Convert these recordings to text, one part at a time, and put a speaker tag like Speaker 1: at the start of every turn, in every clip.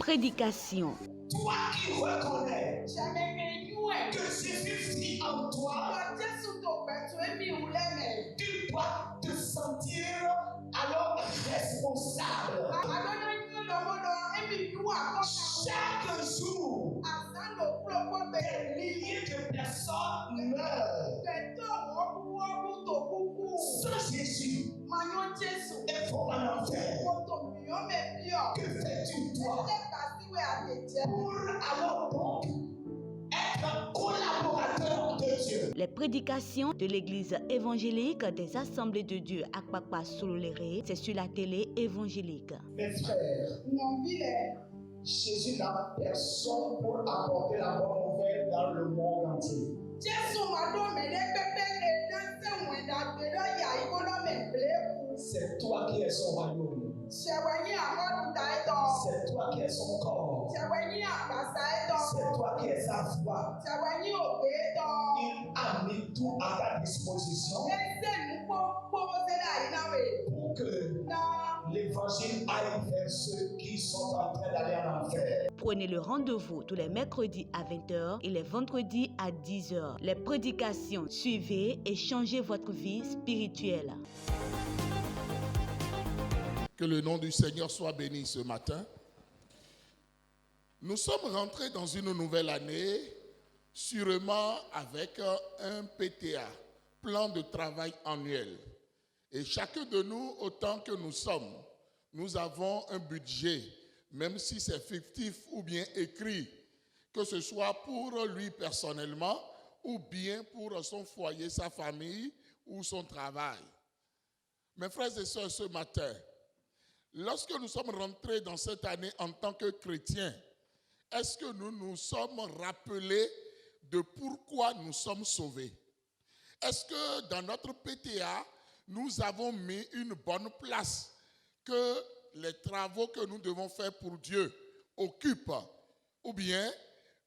Speaker 1: Prédication.
Speaker 2: Toi qui reconnais que Jésus vit en toi, tu dois te sentir alors responsable. Chaque jour, des milliers de personnes meurent. Sans Jésus, elles vont en enfer. Que fais-tu toi pour alors donc être collaborateur de Dieu?
Speaker 1: Les prédications de l'église évangélique des Assemblées de Dieu à Akpakpa Sololéré, c'est sur la télé évangélique.
Speaker 2: Mes frères, Jésus n'a personne pour apporter la bonne nouvelle dans le monde entier. C'est toi qui es son royaume. C'est toi qui es son corps. C'est toi qui es sa foi. Il a mis tout à ta disposition pour que l'évangile aille vers ceux qui sont en train d'aller en enfer.
Speaker 1: Prenez le rendez-vous tous les mercredis à 20h et les vendredis à 10h. Les prédications, suivez et changez votre vie spirituelle.
Speaker 3: Que le nom du Seigneur soit béni ce matin. Nous sommes rentrés dans une nouvelle année, sûrement avec un PTA, plan de travail annuel. Et chacun de nous, autant que nous sommes, nous avons un budget, même si c'est fictif ou bien écrit, que ce soit pour lui personnellement ou bien pour son foyer, sa famille ou son travail. Mes frères et sœurs, ce matin, lorsque nous sommes rentrés dans cette année en tant que chrétiens, est-ce que nous nous sommes rappelés de pourquoi nous sommes sauvés? Est-ce que dans notre PTA, nous avons mis une bonne place que les travaux que nous devons faire pour Dieu occupent? Ou bien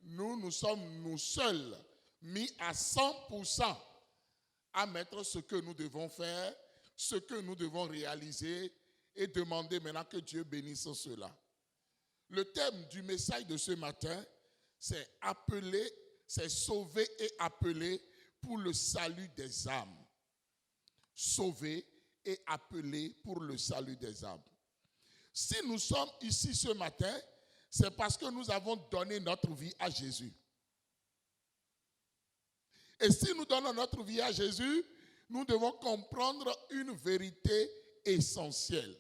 Speaker 3: nous sommes nous seuls mis à 100% à mettre ce que nous devons faire, ce que nous devons réaliser et demander maintenant que Dieu bénisse cela. Le thème du message de ce matin, c'est appeler, c'est sauver et appeler pour le salut des âmes. Sauver et appeler pour le salut des âmes. Si nous sommes ici ce matin, c'est parce que nous avons donné notre vie à Jésus. Et si nous donnons notre vie à Jésus, nous devons comprendre une vérité essentielle.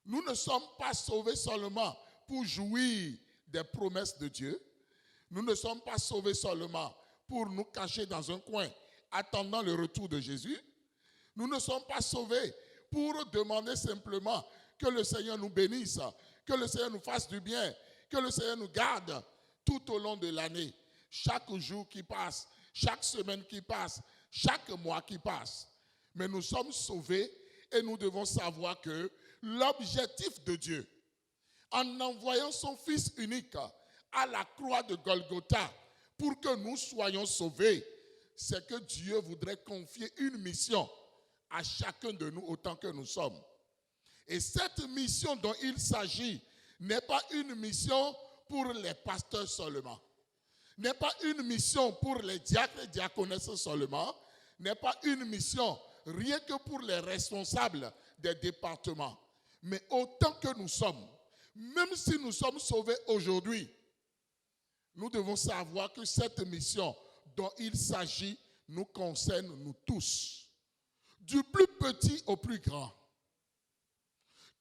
Speaker 3: Nous ne sommes pas sauvés seulement pour jouir des promesses de Dieu. Nous ne sommes pas sauvés seulement pour nous cacher dans un coin, attendant le retour de Jésus. Nous ne sommes pas sauvés pour demander simplement que le Seigneur nous bénisse, que le Seigneur nous fasse du bien, que le Seigneur nous garde tout au long de l'année. Chaque jour qui passe, chaque semaine qui passe, chaque mois qui passe. Mais nous sommes sauvés et nous devons savoir que l'objectif de Dieu, en envoyant son Fils unique à la croix de Golgotha pour que nous soyons sauvés, c'est que Dieu voudrait confier une mission à chacun de nous autant que nous sommes. Et cette mission dont il s'agit n'est pas une mission pour les pasteurs seulement, n'est pas une mission pour les diacres et diaconesses seulement, n'est pas une mission rien que pour les responsables des départements. Mais autant que nous sommes, même si nous sommes sauvés aujourd'hui, nous devons savoir que cette mission dont il s'agit nous concerne nous tous. Du plus petit au plus grand.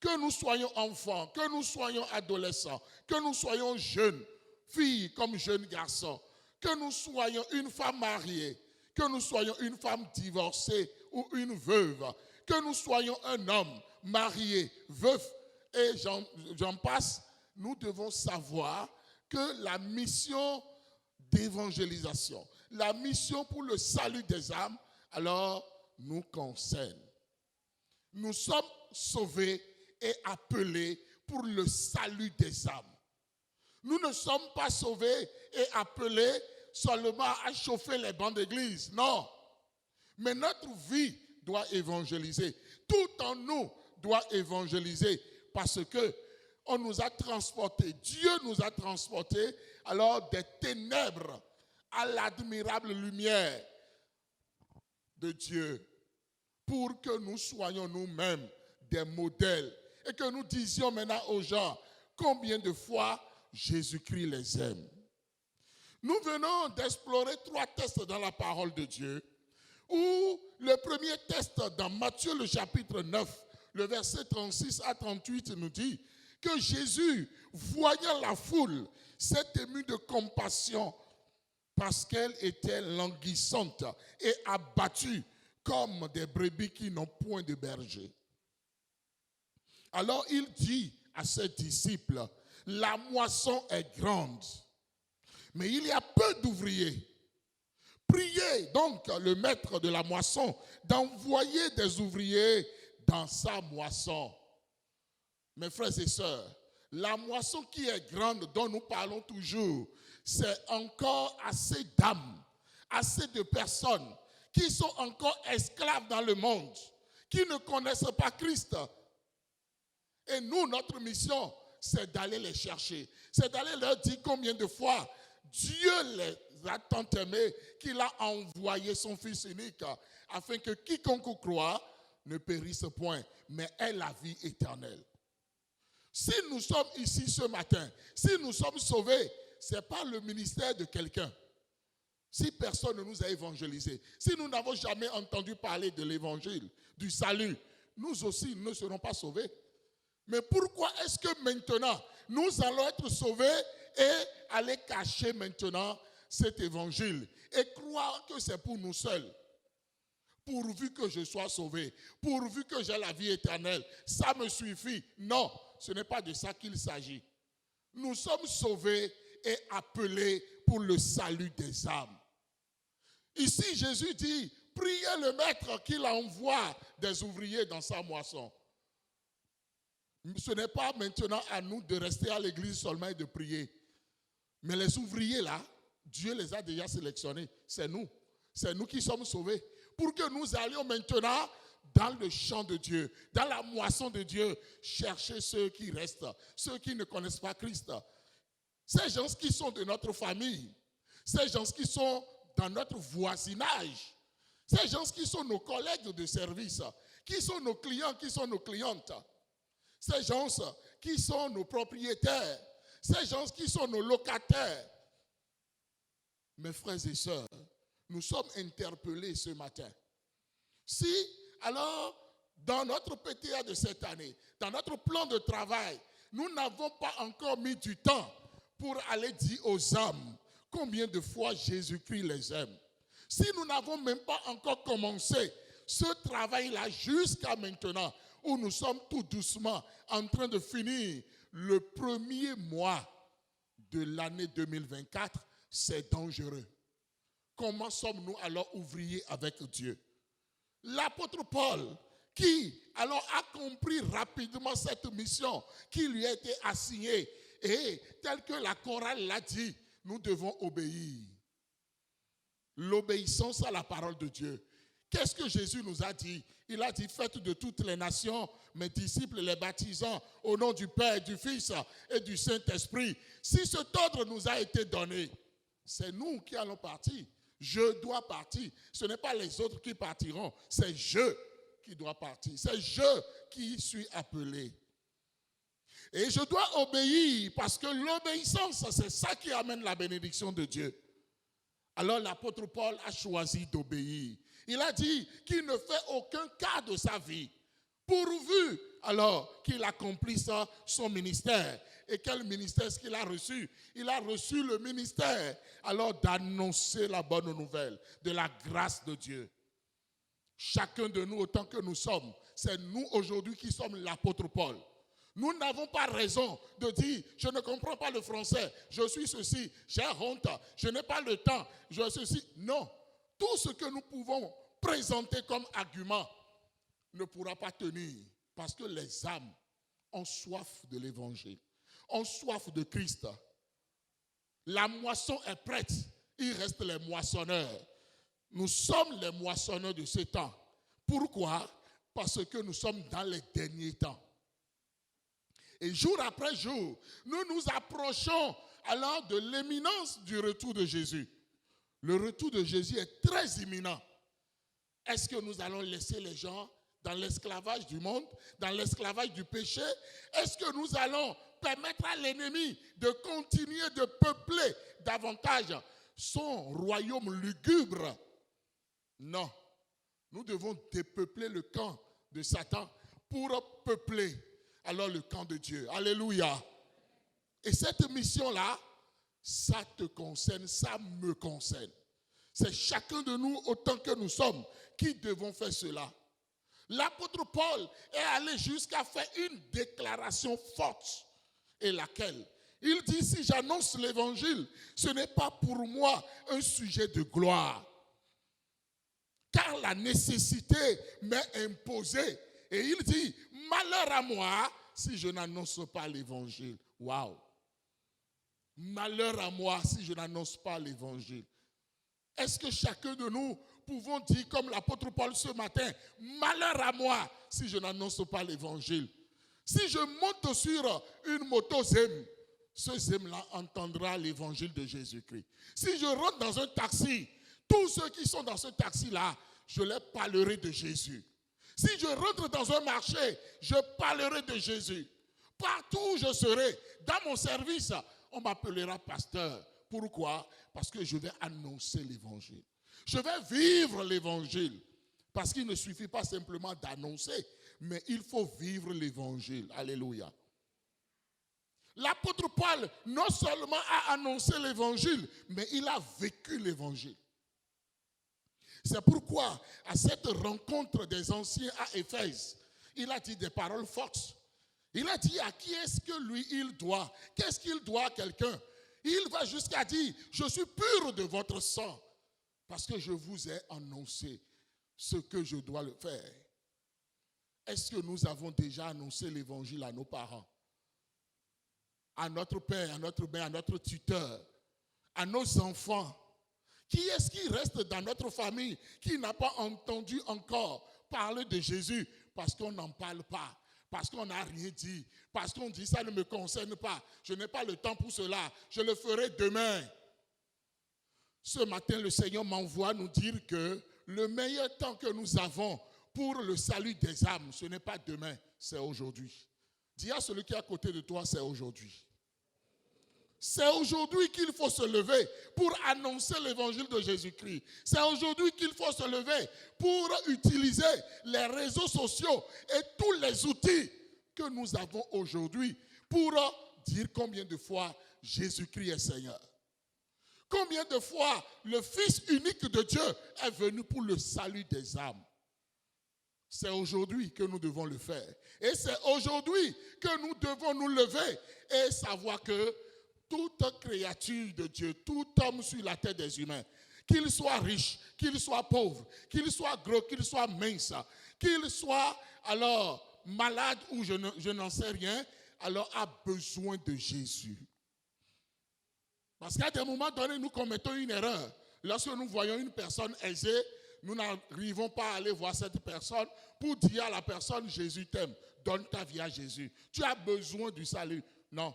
Speaker 3: Que nous soyons enfants, que nous soyons adolescents, que nous soyons jeunes, filles comme jeunes garçons, que nous soyons une femme mariée, que nous soyons une femme divorcée ou une veuve, que nous soyons un homme marié, veuf, et j'en passe, nous devons savoir que la mission d'évangélisation, la mission pour le salut des âmes, alors nous concerne. Nous sommes sauvés et appelés pour le salut des âmes. Nous ne sommes pas sauvés et appelés seulement à chauffer les bancs d'église, non. Mais notre vie doit évangéliser. Tout en nous doit évangéliser parce que on nous a transportés, Dieu nous a transportés alors des ténèbres à l'admirable lumière de Dieu pour que nous soyons nous-mêmes des modèles et que nous disions maintenant aux gens combien de fois Jésus-Christ les aime. Nous venons d'explorer 3 tests dans la parole de Dieu où le premier test dans Matthieu le chapitre 9, le verset 36 à 38 nous dit que Jésus, voyant la foule, s'est ému de compassion parce qu'elle était languissante et abattue comme des brebis qui n'ont point de berger. Alors il dit à ses disciples, la moisson est grande, mais il y a peu d'ouvriers. Priez donc le maître de la moisson d'envoyer des ouvriers dans sa moisson. Mes frères et sœurs, la moisson qui est grande dont nous parlons toujours, c'est encore assez d'âmes, assez de personnes qui sont encore esclaves dans le monde, qui ne connaissent pas Christ. Et nous, notre mission, c'est d'aller les chercher. C'est d'aller leur dire combien de fois Dieu les a tant aimés qu'il a envoyé son Fils unique afin que quiconque croit ne périsse point, mais ait la vie éternelle. Si nous sommes ici ce matin, si nous sommes sauvés, ce n'est pas le ministère de quelqu'un. Si personne ne nous a évangélisés, si nous n'avons jamais entendu parler de l'évangile, du salut, nous aussi ne serons pas sauvés. Mais pourquoi est-ce que maintenant, nous allons être sauvés et aller cacher maintenant cet évangile et croire que c'est pour nous seuls? Pourvu que je sois sauvé, pourvu que j'ai la vie éternelle, ça me suffit. Non, ce n'est pas de ça qu'il s'agit. Nous sommes sauvés et appelés pour le salut des âmes. Ici, Jésus dit, priez le maître qu'il envoie des ouvriers dans sa moisson. Ce n'est pas maintenant à nous de rester à l'église seulement et de prier. Mais les ouvriers là, Dieu les a déjà sélectionnés. C'est nous qui sommes sauvés. Pour que nous allions maintenant dans le champ de Dieu, dans la moisson de Dieu, chercher ceux qui restent, ceux qui ne connaissent pas Christ. Ces gens qui sont de notre famille, ces gens qui sont dans notre voisinage, ces gens qui sont nos collègues de service, qui sont nos clients, qui sont nos clientes, ces gens qui sont nos propriétaires, ces gens qui sont nos locataires. Mes frères et sœurs, nous sommes interpellés ce matin. Si, alors, dans notre PTA de cette année, dans notre plan de travail, nous n'avons pas encore mis du temps pour aller dire aux âmes combien de fois Jésus-Christ les aime. Si nous n'avons même pas encore commencé ce travail-là jusqu'à maintenant, où nous sommes tout doucement en train de finir le premier mois de l'année 2024, c'est dangereux. Comment sommes-nous alors ouvriers avec Dieu? L'apôtre Paul, qui alors a compris rapidement cette mission qui lui a été assignée, et tel que la chorale l'a dit, nous devons obéir. L'obéissance à la parole de Dieu. Qu'est-ce que Jésus nous a dit? Il a dit, faites de toutes les nations mes disciples, les baptisant au nom du Père, du Fils et du Saint-Esprit. Si cet ordre nous a été donné, c'est nous qui allons partir. Je dois partir. Ce n'est pas les autres qui partiront, c'est je qui dois partir. C'est je qui suis appelé. Et je dois obéir parce que l'obéissance, c'est ça qui amène la bénédiction de Dieu. Alors l'apôtre Paul a choisi d'obéir. Il a dit qu'il ne fait aucun cas de sa vie, pourvu alors qu'il accomplisse son ministère. Et quel ministère est-ce qu'il a reçu? Il a reçu le ministère alors d'annoncer la bonne nouvelle de la grâce de Dieu. Chacun de nous, autant que nous sommes, c'est nous aujourd'hui qui sommes l'apôtre Paul. Nous n'avons pas raison de dire, je ne comprends pas le français, je suis ceci, j'ai honte, je n'ai pas le temps, je suis ceci. Non, tout ce que nous pouvons présenter comme argument ne pourra pas tenir parce que les âmes ont soif de l'évangile, ont soif de Christ. La moisson est prête, il reste les moissonneurs. Nous sommes les moissonneurs de ce temps. Pourquoi? Parce que nous sommes dans les derniers temps. Et jour après jour, nous nous approchons alors de l'imminence du retour de Jésus. Le retour de Jésus est très imminent. Est-ce que nous allons laisser les gens dans l'esclavage du monde, dans l'esclavage du péché? Est-ce que nous allons permettre à l'ennemi de continuer de peupler davantage son royaume lugubre? Non. Nous devons dépeupler le camp de Satan pour peupler alors le camp de Dieu. Alléluia. Et cette mission-là, ça te concerne, ça me concerne. C'est chacun de nous, autant que nous sommes, qui devons faire cela. L'apôtre Paul est allé jusqu'à faire une déclaration forte. Et laquelle? Il dit, si j'annonce l'évangile, ce n'est pas pour moi un sujet de gloire. Car la nécessité m'est imposée. Et il dit, malheur à moi si je n'annonce pas l'évangile. Waouh! Malheur à moi si je n'annonce pas l'évangile. Est-ce que chacun de nous pouvons dire comme l'apôtre Paul ce matin, malheur à moi si je n'annonce pas l'évangile? Si je monte sur une moto Zem, ce Zem-là entendra l'évangile de Jésus-Christ. Si je rentre dans un taxi, tous ceux qui sont dans ce taxi-là, je leur parlerai de Jésus. Si je rentre dans un marché, je parlerai de Jésus. Partout où je serai, dans mon service, on m'appellera pasteur. Pourquoi? Parce que je vais annoncer l'évangile. Je vais vivre l'évangile. Parce qu'il ne suffit pas simplement d'annoncer, mais il faut vivre l'évangile. Alléluia. L'apôtre Paul non seulement a annoncé l'évangile, mais il a vécu l'évangile. C'est pourquoi, à cette rencontre des anciens à Éphèse, il a dit des paroles fortes. Il a dit à qui est-ce que lui il doit? Qu'est-ce qu'il doit à quelqu'un? Il va jusqu'à dire, je suis pur de votre sang, parce que je vous ai annoncé ce que je dois le faire. Est-ce que nous avons déjà annoncé l'évangile à nos parents, à notre père, à notre mère, à notre tuteur, à nos enfants? Qui est-ce qui reste dans notre famille qui n'a pas entendu encore parler de Jésus parce qu'on n'en parle pas, parce qu'on n'a rien dit, parce qu'on dit ça ne me concerne pas, je n'ai pas le temps pour cela, je le ferai demain. Ce matin, le Seigneur m'envoie nous dire que le meilleur temps que nous avons pour le salut des âmes, ce n'est pas demain, c'est aujourd'hui. Dis à celui qui est à côté de toi, c'est aujourd'hui. C'est aujourd'hui qu'il faut se lever pour annoncer l'évangile de Jésus-Christ. C'est aujourd'hui qu'il faut se lever pour utiliser les réseaux sociaux et tous les outils que nous avons aujourd'hui pour dire combien de fois Jésus-Christ est Seigneur. Combien de fois le Fils unique de Dieu est venu pour le salut des âmes. C'est aujourd'hui que nous devons le faire. Et c'est aujourd'hui que nous devons nous lever et savoir que toute créature de Dieu, tout homme sur la terre des humains, qu'il soit riche, qu'il soit pauvre, qu'il soit gros, qu'il soit mince, qu'il soit alors malade ou je n'en sais rien, alors a besoin de Jésus. Parce qu'à des moments donnés, nous commettons une erreur. Lorsque nous voyons une personne aisée, nous n'arrivons pas à aller voir cette personne pour dire à la personne, Jésus t'aime, donne ta vie à Jésus. Tu as besoin du salut. Non.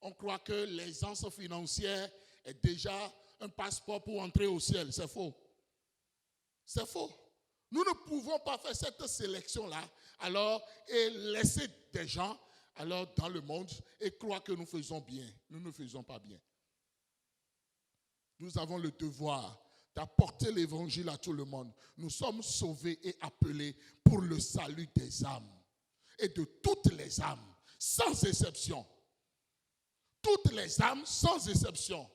Speaker 3: On croit que l'aisance financière est déjà un passeport pour entrer au ciel. C'est faux. C'est faux. Nous ne pouvons pas faire cette sélection-là alors et laisser des gens alors dans le monde et croire que nous faisons bien. Nous ne faisons pas bien. Nous avons le devoir d'apporter l'évangile à tout le monde. Nous sommes sauvés et appelés pour le salut des âmes et de toutes les âmes, sans exception. Toutes les âmes sans exception.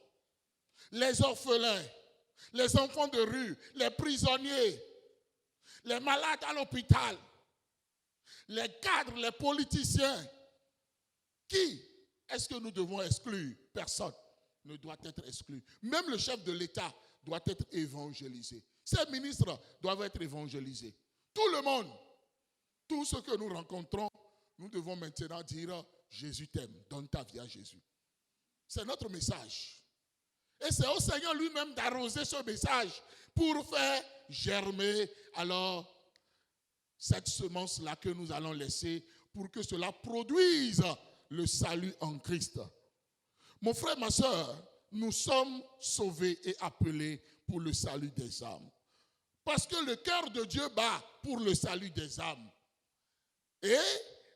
Speaker 3: Les orphelins, les enfants de rue, les prisonniers, les malades à l'hôpital, les cadres, les politiciens. Qui est-ce que nous devons exclure? Personne ne doit être exclu. Même le chef de l'État doit être évangélisé. Ces ministres doivent être évangélisés. Tout le monde, tout ce que nous rencontrons, nous devons maintenant dire Jésus t'aime, donne ta vie à Jésus. C'est notre message. Et c'est au Seigneur lui-même d'arroser ce message pour faire germer alors cette semence-là que nous allons laisser pour que cela produise le salut en Christ. Mon frère, ma soeur, nous sommes sauvés et appelés pour le salut des âmes. Parce que le cœur de Dieu bat pour le salut des âmes. Et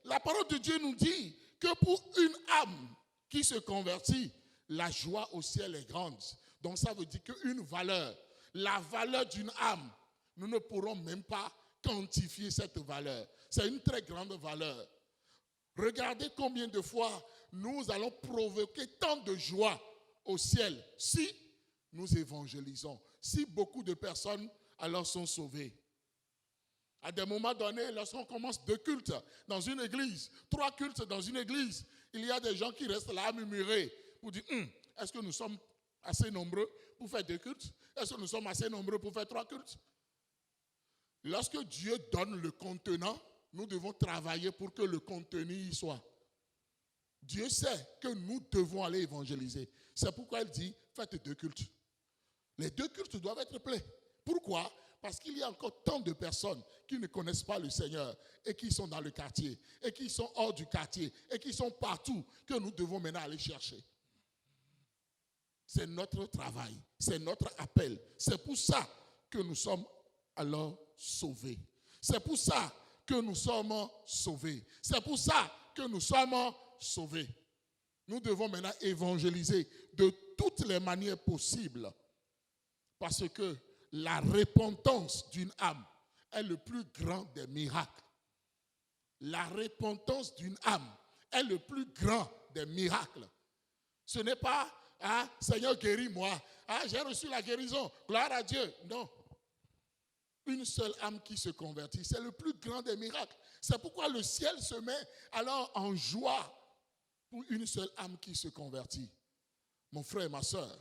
Speaker 3: la parole de Dieu nous dit que pour une âme qui se convertit, la joie au ciel est grande. Donc ça veut dire qu'une valeur, la valeur d'une âme, nous ne pourrons même pas quantifier cette valeur. C'est une très grande valeur. Regardez combien de fois nous allons provoquer tant de joie au ciel si nous évangélisons, si beaucoup de personnes alors sont sauvées. À des moments donnés, lorsqu'on commence 2 cultes dans une église, 3 cultes dans une église, il y a des gens qui restent là à murmurer pour dire, est-ce que nous sommes assez nombreux pour faire 2 cultes? Est-ce que nous sommes assez nombreux pour faire 3 cultes? Lorsque Dieu donne le contenant, nous devons travailler pour que le contenu y soit. Dieu sait que nous devons aller évangéliser. C'est pourquoi il dit, faites 2 cultes. Les 2 cultes doivent être pleins. Pourquoi? Parce qu'il y a encore tant de personnes qui ne connaissent pas le Seigneur et qui sont dans le quartier, et qui sont hors du quartier, et qui sont partout, que nous devons maintenant aller chercher. C'est notre travail, c'est notre appel. C'est pour ça que nous sommes alors sauvés. C'est pour ça que nous sommes sauvés. C'est pour ça que nous sommes sauvés. Nous devons maintenant évangéliser de toutes les manières possibles. Parce que la repentance d'une âme est le plus grand des miracles. La repentance d'une âme est le plus grand des miracles. Ce n'est pas, Seigneur, guéris-moi. J'ai reçu la guérison. Gloire à Dieu. Non. Une seule âme qui se convertit, c'est le plus grand des miracles. C'est pourquoi le ciel se met alors en joie pour une seule âme qui se convertit. Mon frère et ma soeur,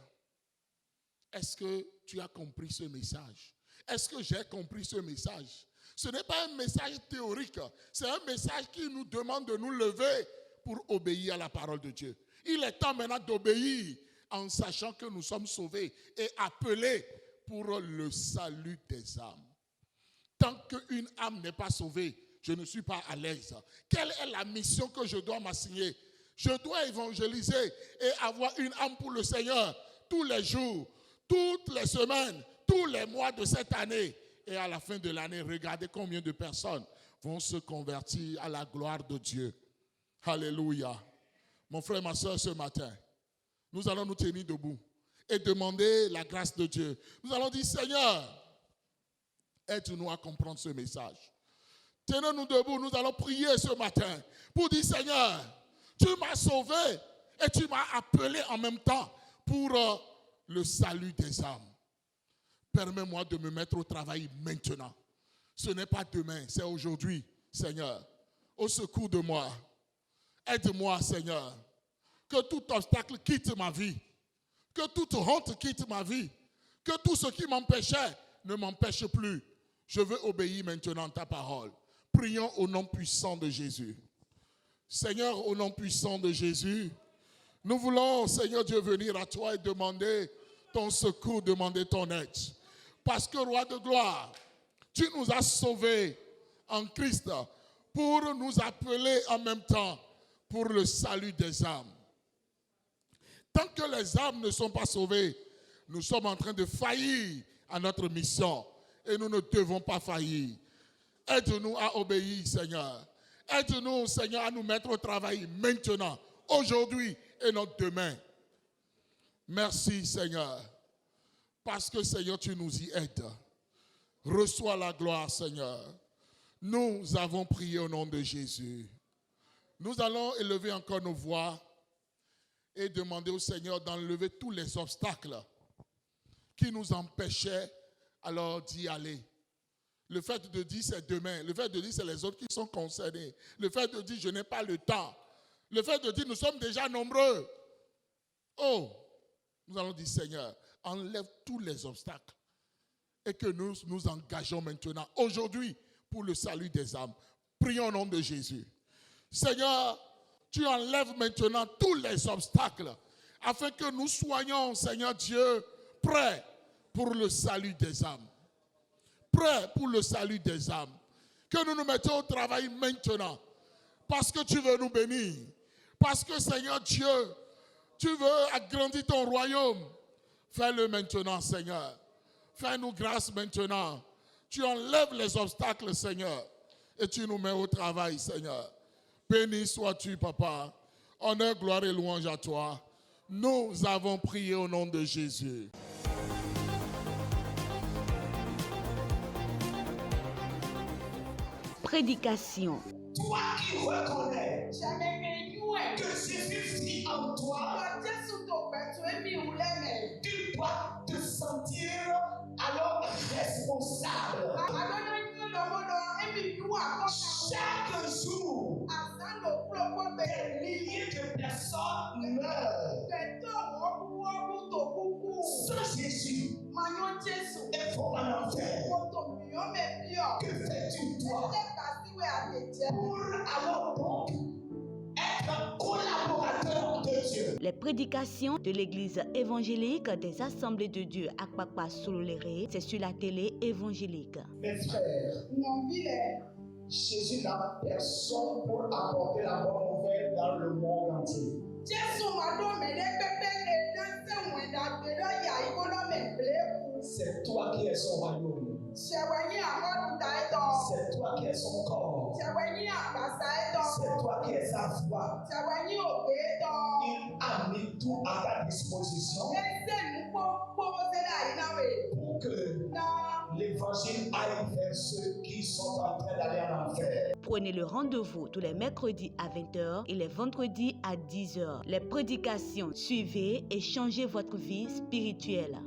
Speaker 3: est-ce que tu as compris ce message? Est-ce que j'ai compris ce message? Ce n'est pas un message théorique, c'est un message qui nous demande de nous lever pour obéir à la parole de Dieu. Il est temps maintenant d'obéir en sachant que nous sommes sauvés et appelés pour le salut des âmes. Tant qu'une âme n'est pas sauvée, je ne suis pas à l'aise. Quelle est la mission que je dois m'assigner? Je dois évangéliser et avoir une âme pour le Seigneur tous les jours, toutes les semaines, tous les mois de cette année. Et à la fin de l'année, regardez combien de personnes vont se convertir à la gloire de Dieu. Alléluia. Mon frère, ma soeur, ce matin, nous allons nous tenir debout et demander la grâce de Dieu. Nous allons dire, Seigneur, aide-nous à comprendre ce message. Tenons-nous debout, nous allons prier ce matin pour dire, Seigneur, tu m'as sauvé et tu m'as appelé en même temps pour le salut des âmes. Permets-moi de me mettre au travail maintenant. Ce n'est pas demain, c'est aujourd'hui, Seigneur. Au secours de moi. Aide-moi, Seigneur. Que tout obstacle quitte ma vie. Que toute honte quitte ma vie. Que tout ce qui m'empêchait ne m'empêche plus. Je veux obéir maintenant à ta parole. Prions au nom puissant de Jésus. Seigneur, au nom puissant de Jésus, nous voulons, Seigneur Dieu, venir à toi et demander ton secours, demander ton aide. Parce que, Roi de gloire, tu nous as sauvés en Christ pour nous appeler en même temps pour le salut des âmes. Tant que les âmes ne sont pas sauvées, nous sommes en train de faillir à notre mission et nous ne devons pas faillir. Aide-nous à obéir, Seigneur. Aide-nous, Seigneur, à nous mettre au travail maintenant, aujourd'hui et non demain. Merci, Seigneur, parce que, Seigneur, tu nous y aides. Reçois la gloire, Seigneur. Nous avons prié au nom de Jésus. Nous allons élever encore nos voix et demander au Seigneur d'enlever tous les obstacles qui nous empêchaient alors d'y aller. Le fait de dire c'est demain, le fait de dire c'est les autres qui sont concernés, le fait de dire je n'ai pas le temps, le fait de dire nous sommes déjà nombreux. Oh, nous allons dire Seigneur, enlève tous les obstacles et que nous nous engageons maintenant, aujourd'hui, pour le salut des âmes. Prions au nom de Jésus. Seigneur, tu enlèves maintenant tous les obstacles afin que nous soyons, Seigneur Dieu, prêts pour le salut des âmes. Prêts pour le salut des âmes. Que nous nous mettons au travail maintenant parce que tu veux nous bénir. Parce que Seigneur Dieu, tu veux agrandir ton royaume. Fais-le maintenant, Seigneur. Fais-nous grâce maintenant. Tu enlèves les obstacles, Seigneur. Et tu nous mets au travail, Seigneur. Béni sois-tu, Papa. Honneur, gloire et louange à toi. Nous avons prié au nom de Jésus.
Speaker 1: Prédication.
Speaker 2: Toi qui reconnais que Jésus vit en toi, tu dois te sentir alors responsable. Chaque jour, des milliers de personnes meurent. Sans Jésus, il faut en enfer. Que fais-tu toi pour alors donc être collaborateur de Dieu?
Speaker 1: Les prédications de l'église évangélique des Assemblées de Dieu à Akpakpa Sololéré, c'est sur la télé évangélique.
Speaker 2: Mes frères, Jésus n'a personne pour apporter la bonne nouvelle dans le monde entier. C'est toi qui es son royaume. C'est toi qui es son corps. C'est toi qui es sa foi. Il a mis tout à ta disposition pour que l'évangile aille vers ceux qui sont en train d'aller en enfer.
Speaker 1: Prenez le rendez-vous tous les mercredis à 20h et les vendredis à 10h. Les prédications, suivez et changez votre vie spirituelle.